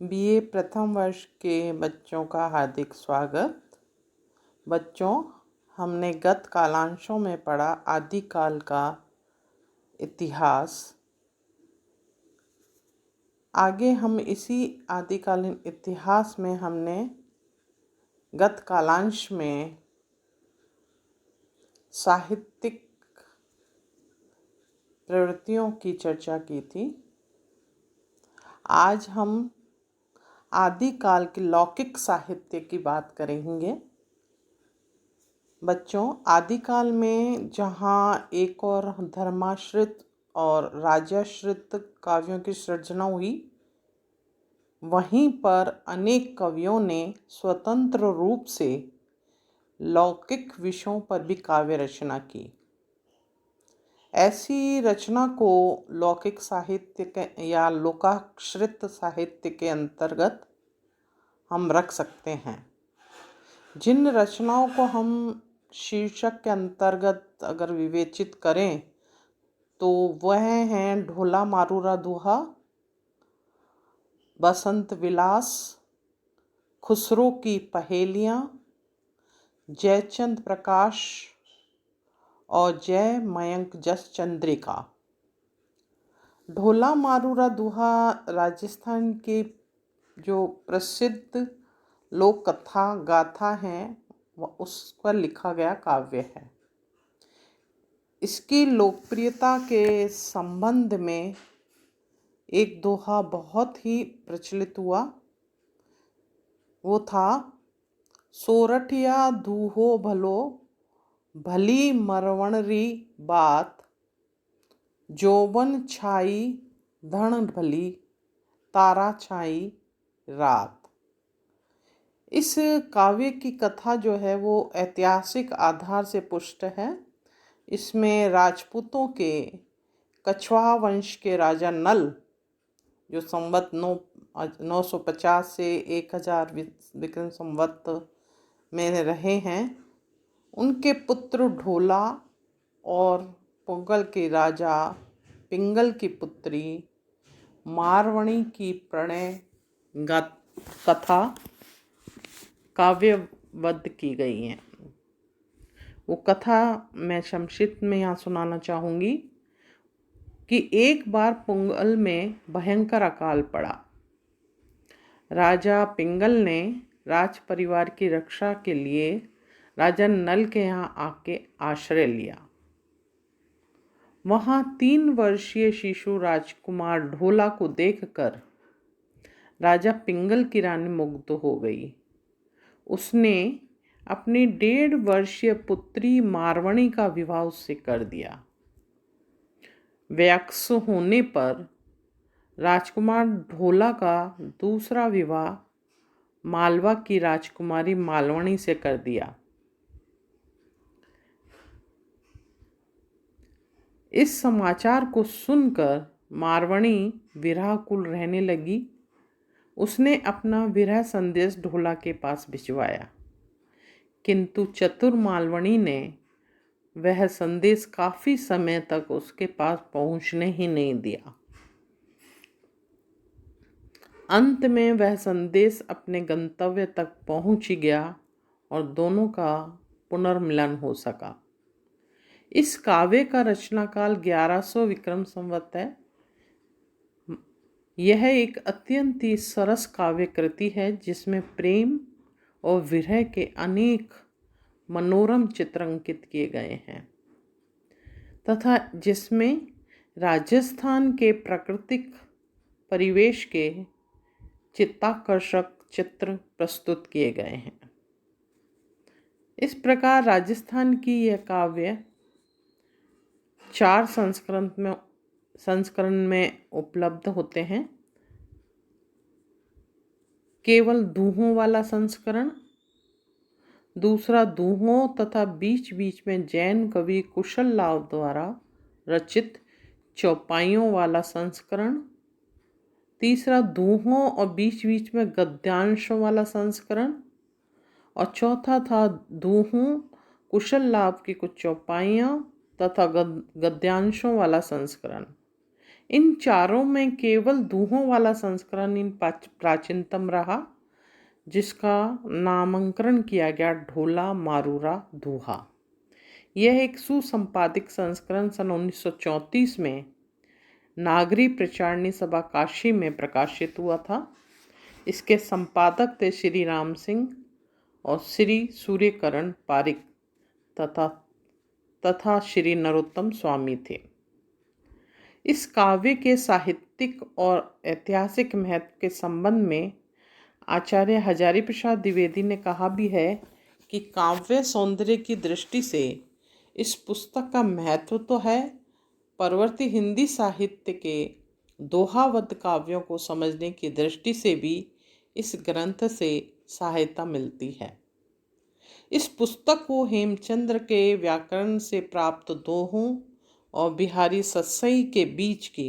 BA प्रथम वर्ष के बच्चों का हार्दिक स्वागत। बच्चों, हमने गत कालांशों में पढ़ा आदिकाल का इतिहास। आगे हम इसी आदिकालीन इतिहास में हमने गत कालांश में साहित्यिक प्रवृत्तियों की चर्चा की थी। आज हम आदिकाल के लौकिक साहित्य की बात करेंगे। बच्चों, आदिकाल में जहाँ एक और धर्माश्रित और राजाश्रित काव्यों की सृजना हुई, वहीं पर अनेक कवियों ने स्वतंत्र रूप से लौकिक विषयों पर भी काव्य रचना की। ऐसी रचना को लौकिक साहित्य के या लोकाश्रित साहित्य के अंतर्गत हम रख सकते हैं। जिन रचनाओं को हम शीर्षक के अंतर्गत अगर विवेचित करें तो वह हैं ढोला मारूरा दोहा, बसंत विलास, खुसरो की पहेलियाँ, जयचंद प्रकाश और जय मयंक जस चंद्रिका। ढोला मारूरा दोहा राजस्थान के जो प्रसिद्ध लोक कथा गाथा हैं उस पर लिखा गया काव्य है। इसकी लोकप्रियता के संबंध में एक दोहा बहुत ही प्रचलित हुआ। वो था, सोरठिया दूहो भलो भली मरवणरी बात, जोबन छाई धन भली तारा छाई रात। इस काव्य की कथा जो है वो ऐतिहासिक आधार से पुष्ट है। इसमें राजपूतों के कछवाहा वंश के राजा नल, जो संवत 950 से 1000 विक्रम संवत में रहे हैं, उनके पुत्र ढोला और पुंगल के राजा पिंगल की पुत्री मारवणी की प्रणय कथा काव्यबद्ध की गई हैं। वो कथा मैं संक्षिप्त में यहाँ सुनाना चाहूँगी कि एक बार पुंगल में भयंकर अकाल पड़ा। राजा पिंगल ने राज परिवार की रक्षा के लिए राजा नल के यहाँ आके आश्रय लिया। वहाँ 3 वर्षीय शिशु राजकुमार ढोला को देखकर राजा पिंगल की रानी मुग्ध हो गई। उसने अपनी 1.5 वर्षीय पुत्री मारवणी का विवाह उससे कर दिया। वयस्क होने पर राजकुमार ढोला का दूसरा विवाह मालवा की राजकुमारी मालवणी से कर दिया। इस समाचार को सुनकर मारवणी विरहकुल रहने लगी। उसने अपना विरह संदेश ढोला के पास भिजवाया, किंतु चतुर मालवणी ने वह संदेश काफ़ी समय तक उसके पास पहुंचने ही नहीं दिया। अंत में वह संदेश अपने गंतव्य तक पहुंच गया और दोनों का पुनर्मिलन हो सका। इस काव्य का रचनाकाल 1100 विक्रम संवत है। यह एक अत्यंत ही सरस काव्य कृति है जिसमें प्रेम और विरह के अनेक मनोरम चित्र अंकित किए गए हैं तथा जिसमें राजस्थान के प्राकृतिक परिवेश के चित्ताकर्षक चित्र प्रस्तुत किए गए हैं। इस प्रकार राजस्थान की यह काव्य 4 संस्करण में उपलब्ध होते हैं। केवल दूहों वाला संस्करण, दूसरा दूहों तथा बीच बीच में जैन कवि कुशल लाव द्वारा रचित चौपाइयों वाला संस्करण, तीसरा दूहों और बीच बीच में गद्यांशों वाला संस्करण, और चौथा था दूहों, कुशल लाभ की कुछ चौपाइयाँ तथा गद्यांशों वाला संस्करण। इन चारों में केवल दोहों वाला संस्करण इन प्राचीनतम रहा, जिसका नामकरण किया गया ढोला मारूरा दोहा। यह एक सुसंपादित संस्करण सन 1934 में नागरी प्रचारणी सभा काशी में प्रकाशित हुआ था। इसके संपादक थे श्री राम सिंह और श्री सूर्यकरण पारिक तथा श्री नरोत्तम स्वामी थे। इस काव्य के साहित्यिक और ऐतिहासिक महत्व के संबंध में आचार्य हजारी प्रसाद द्विवेदी ने कहा भी है कि काव्य सौंदर्य की दृष्टि से इस पुस्तक का महत्व तो है, परवर्ती हिंदी साहित्य के दोहाबद्ध काव्यों को समझने की दृष्टि से भी इस ग्रंथ से सहायता मिलती है। इस पुस्तक को हेमचंद्र के व्याकरण से प्राप्त दोहों और बिहारी सत्सई के बीच की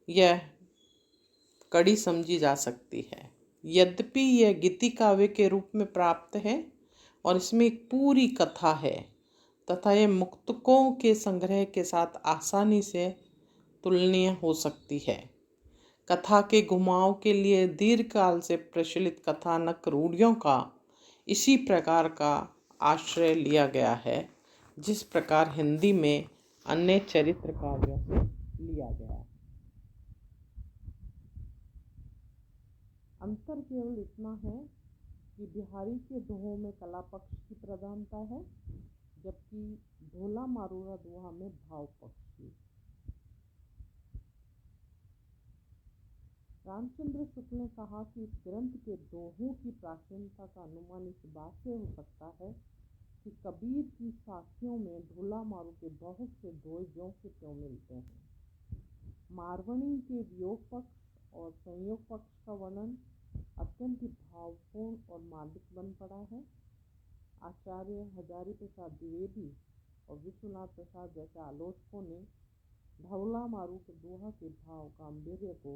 यह कड़ी समझी जा सकती है। यद्यपि यह गीति काव्य के रूप में प्राप्त है और इसमें एक पूरी कथा है तथा यह मुक्तकों के संग्रह के साथ आसानी से तुलनीय हो सकती है। कथा के घुमाव के लिए दीर्घकाल से प्रचलित कथानक रूढ़ियों का इसी प्रकार का आश्रय लिया गया है, जिस प्रकार हिंदी में अन्य चरित्र काव्यों से लिया गया है। अंतर केवल इतना है कि बिहारी के दोहों में कला पक्ष की प्रधानता है, जबकि ढोला मारूरा दोहा में भाव पक्ष की। रामचंद्र शुक्ल ने कहा कि इस ग्रंथ के दोहों की प्राचीनता का अनुमान इस बात से हो सकता है कि कबीर की साखियों में ढोला मारू के बहुत से दोहे ज्यों के त्यों मिलते हैं। मारवणी के वियोग पक्ष और संयोग पक्ष का वर्णन अत्यंत ही भावपूर्ण और मार्मिक बन पड़ा है। आचार्य हजारी प्रसाद द्विवेदी और विश्वनाथ प्रसाद जैसे आलोचकों ने ढोला मारू के दोहा के भाव गांधीर्य को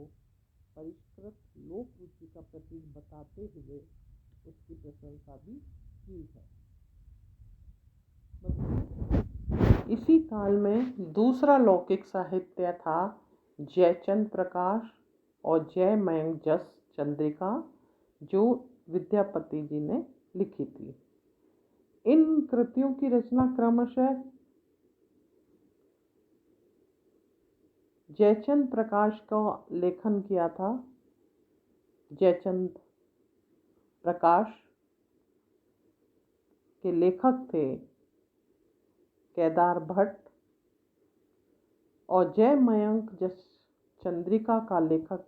परिष्कृत लोक रुचि का प्रतीक बताते हुए उसकी प्रशंसा भी की है। इसी काल में दूसरा लौकिक साहित्य था जयचंद प्रकाश और जय मयंक जस चंद्रिका, जो विद्यापति जी ने लिखी थी। इन कृतियों की रचना क्रमशः जयचंद प्रकाश का लेखन किया था। जयचंद प्रकाश के लेखक थे केदार भट्ट और जय मयंक जस चंद्रिका का लेखक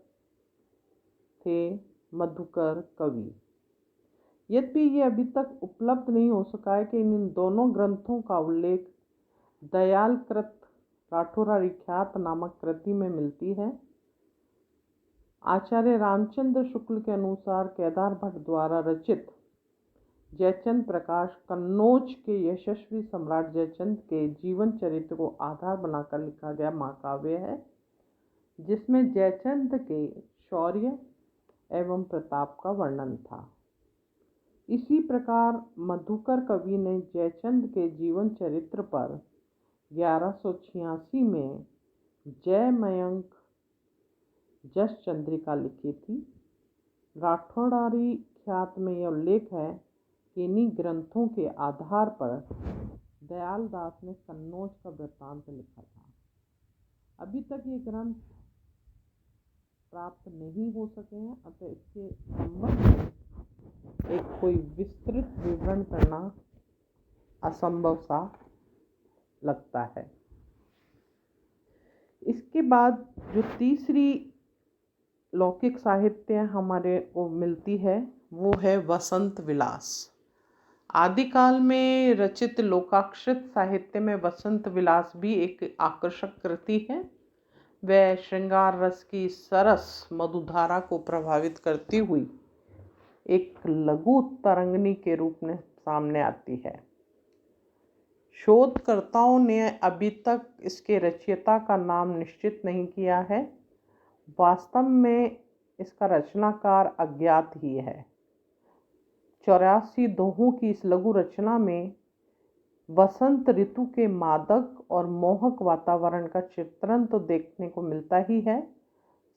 थे मधुकर कवि। यद्यपि ये अभी तक उपलब्ध नहीं हो सका है कि इन दोनों ग्रंथों का उल्लेख दयालकृत राठौरारी ख्यात नामक कृति में मिलती है। आचार्य रामचंद्र शुक्ल के अनुसार केदार भट्ट द्वारा रचित जयचंद प्रकाश कन्नौज के यशस्वी सम्राट जयचंद के जीवन चरित्र को आधार बनाकर लिखा गया महाकाव्य है, जिसमें जयचंद के शौर्य एवं प्रताप का वर्णन था। इसी प्रकार मधुकर कवि ने जयचंद के जीवन चरित्र पर 1186 में जय मयंक जस चंद्रिका लिखी थी। राठौरारी ख्यात में यह उल्लेख है कि इन्हीं ग्रंथों के आधार पर दयाल दास ने कन्नौज का वृत्तांत लिखा था। अभी तक ये ग्रंथ प्राप्त नहीं हो सके हैं, अतः इसके संबंध में एक कोई विस्तृत विवरण करना असंभव सा लगता है। इसके बाद जो तीसरी लौकिक साहित्य हमारे को मिलती है वो है वसंत विलास। आदिकाल में रचित लोकाक्षरित साहित्य में वसंत विलास भी एक आकर्षक कृति है। वह श्रृंगार रस की सरस मधुधारा को प्रभावित करती हुई एक लघु तरंगिणी के रूप में सामने आती है। शोधकर्ताओं ने अभी तक इसके रचयिता का नाम निश्चित नहीं किया है। वास्तव में इसका रचनाकार अज्ञात ही है। 84 दोहों की इस लघु रचना में वसंत ऋतु के मादक और मोहक वातावरण का चित्रण तो देखने को मिलता ही है,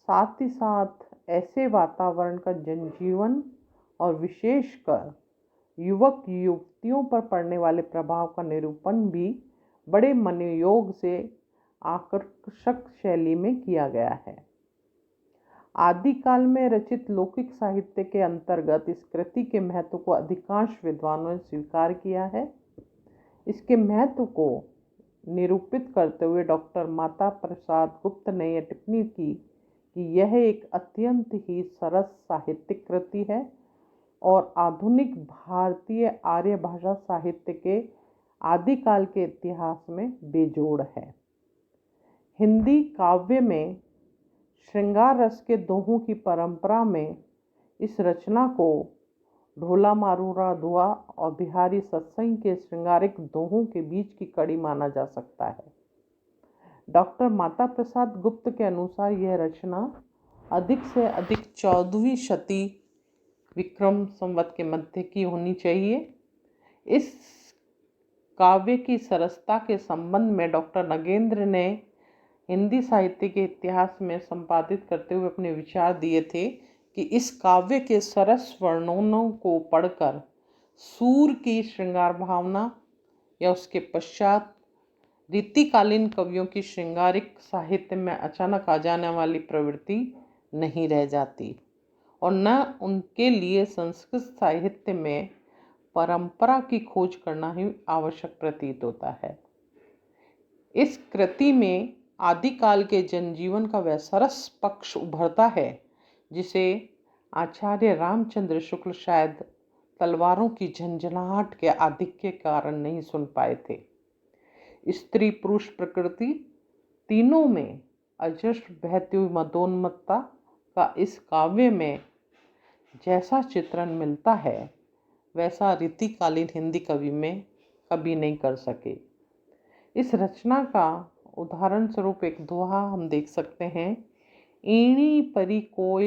साथ ही साथ ऐसे वातावरण का जनजीवन और विशेषकर युवक युवतियों पर पड़ने वाले प्रभाव का निरूपण भी बड़े मनोयोग से आकर्षक शैली में किया गया है। आदिकाल में रचित लौकिक साहित्य के अंतर्गत इस कृति के महत्व को अधिकांश विद्वानों ने स्वीकार किया है। इसके महत्व को निरूपित करते हुए डॉक्टर माता प्रसाद गुप्त ने यह टिप्पणी की कि यह एक अत्यंत ही सरस साहित्यिक कृति है और आधुनिक भारतीय आर्य भाषा साहित्य के आदिकाल के इतिहास में बेजोड़ है। हिंदी काव्य में श्रृंगार रस के दोहों की परंपरा में इस रचना को ढोला मारूरा दुआ और बिहारी सत्संग के श्रृंगारिक दोहों के बीच की कड़ी माना जा सकता है। डॉक्टर माता प्रसाद गुप्त के अनुसार यह रचना अधिक से अधिक 14वीं शती विक्रम संवत के मध्य की होनी चाहिए। इस काव्य की सरसता के संबंध में डॉक्टर नगेंद्र ने हिंदी साहित्य के इतिहास में संपादित करते हुए अपने विचार दिए थे कि इस काव्य के सरस वर्णनों को पढ़कर सूर की श्रृंगार भावना या उसके पश्चात रीतिकालीन कवियों की श्रृंगारिक साहित्य में अचानक आ जाने वाली प्रवृत्ति नहीं रह जाती और न उनके लिए संस्कृत साहित्य में परंपरा की खोज करना ही आवश्यक प्रतीत होता है। इस कृति में आदिकाल के जनजीवन का वह सरस पक्ष उभरता है जिसे आचार्य रामचंद्र शुक्ल शायद तलवारों की झंझनाहट के आधिक्य के कारण नहीं सुन पाए थे। स्त्री पुरुष प्रकृति तीनों में अजस्र बहती हुई मदोन्मत्ता का इस काव्य में जैसा चित्रण मिलता है वैसा रीतिकालीन हिंदी कवि में कभी नहीं कर सके। इस रचना का उदाहरण स्वरूप एक दोहा हम देख सकते हैं। एणी परी कोय